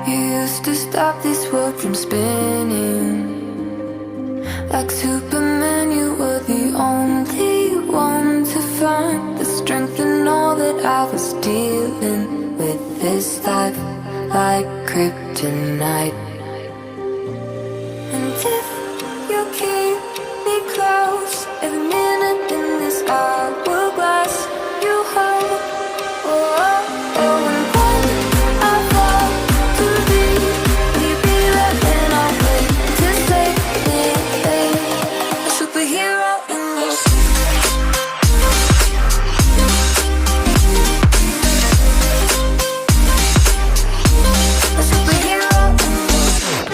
You used to stop this world from spinning. Like Superman, you were the only one to find the strength in all that I was dealing with. This life like kryptonite. And if you keep me close, every minute in this hourglass you hold. Oh, oh, oh, and when I fall too deep, will you be there when I wait to save me? A superhero in your sleep. A superhero in your sleep.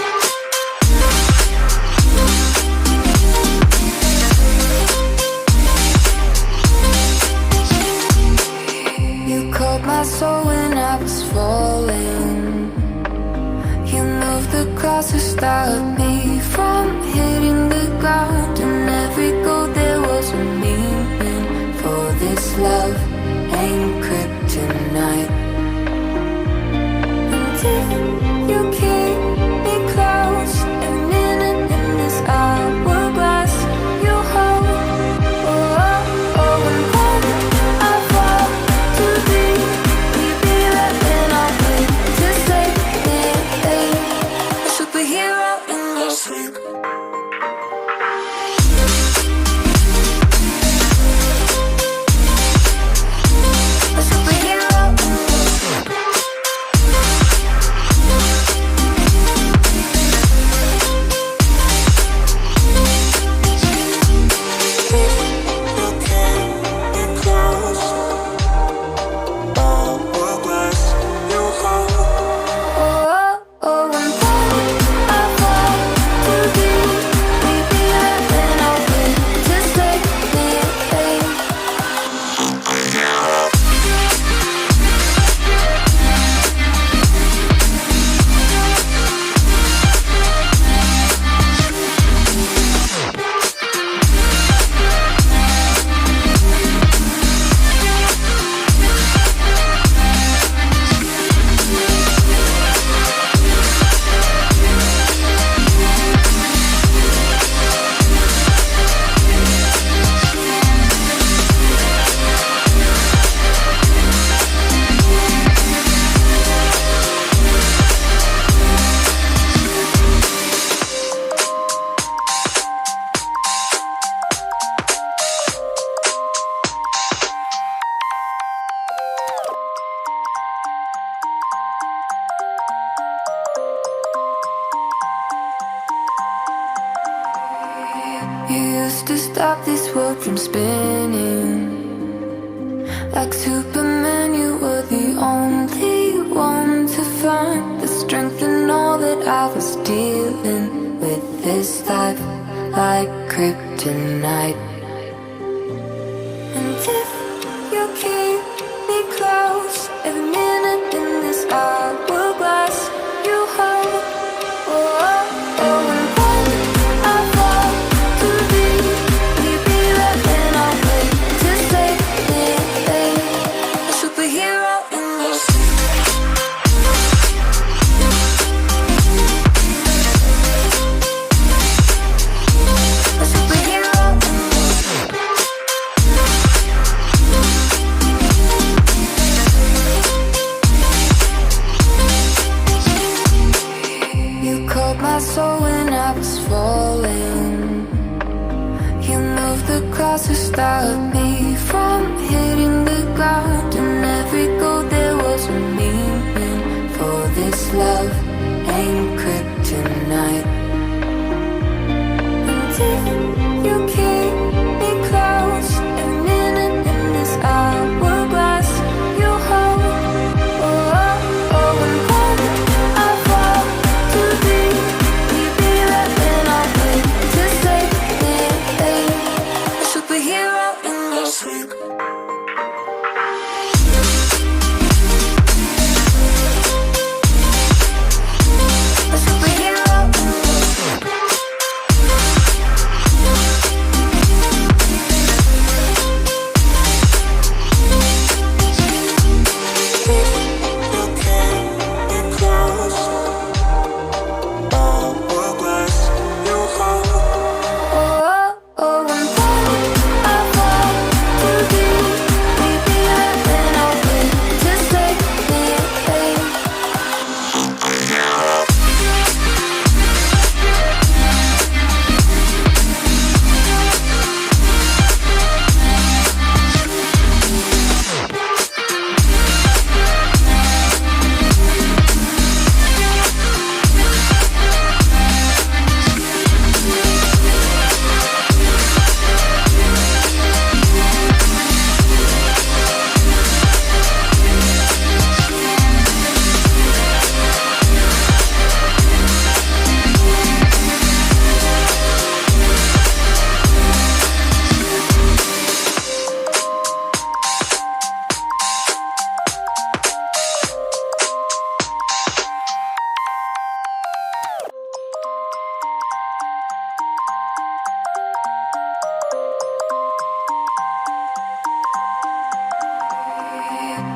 You caught my soul when I was falling. You moved the cross to stop me from hitting the ground. And every goal there was a meaning. For this love ain't kryptonite. And if you keep me close, every minute in this hourglass you hold. Oh, oh, oh, and when I fall too deep, will you be there when I wait to save me? A superhero in your sleep. A superhero in your sleep. Oh, oh, and when I fall too deep, will you be there when I wait to save me? You used to stop this world from spinning. Like Superman, you were the only one to find the strength in all that I was dealing with. This life like kryptonite. And if you keep me close, every minute in this hourglass you hold. Oh, oh, oh, and when I fall too deep, will you be there when I wait to save me? A superhero in your sleep. A superhero in your sleep. You caught my soul when I was falling. You moved the cross to stop me from hitting the ground. And every goal there was a meaning. For this love ain't kryptonite. And if you keep me close, every minute in this hourglass you hold. Oh, oh, oh, and when I fall too deep, will you be there when I wait to save me? A superhero in your sleep. A superhero in your sleep.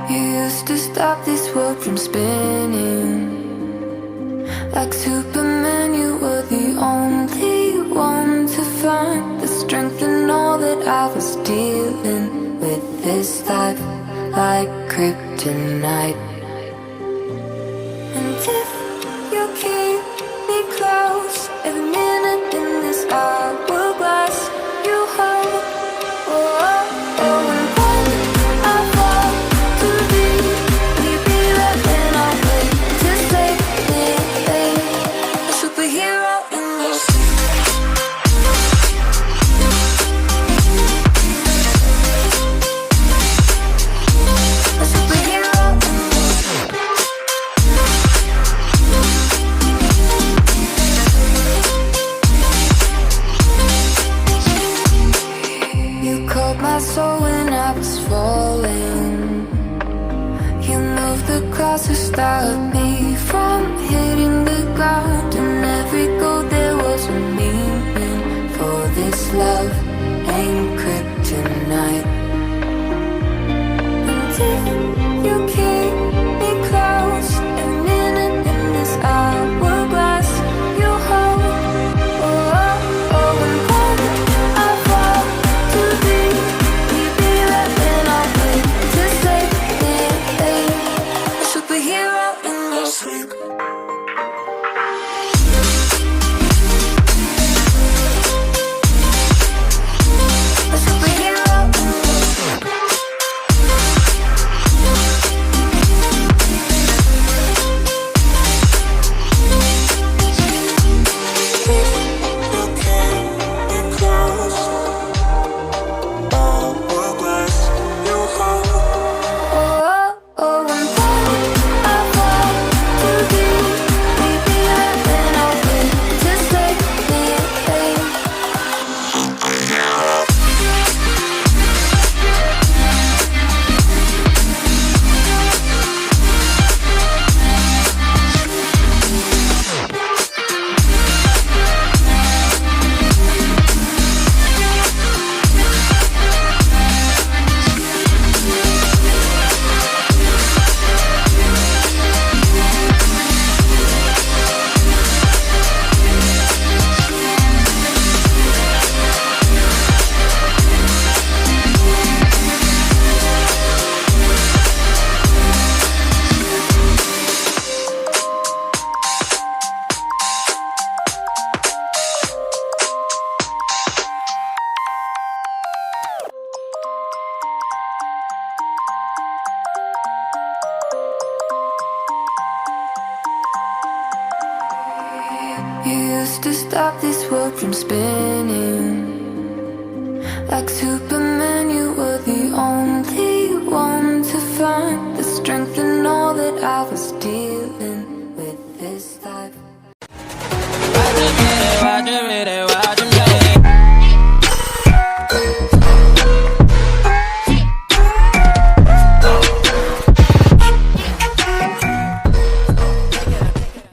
You used to stop this world from spinning. Like Superman, you were the only one to find the strength in all that I was dealing with. This life like kryptonite. And if you keep me close, every minute in this hourglass you hold. Oh, oh, oh, and when I fall too deep, will you be there when I wait to save me? A superhero in your sleep. A superhero in your sleep. You caught my soul when I was falling. You moved the cross to stop me from hitting the ground. And every goal there was a meaning. For this love ain't kryptonite. And if you keep me close, every minute in this hourglass you hold. Oh, oh, oh, and when I fall too deep, will you be there when I wait to save me? A superhero in your sleep. A superhero in your sleep. Oh, oh, and when I fall too deep, will you be there when I wait to save me? You used to stop this world from spinning. Like Superman, you were the only one to find the strength in all that I was dealing.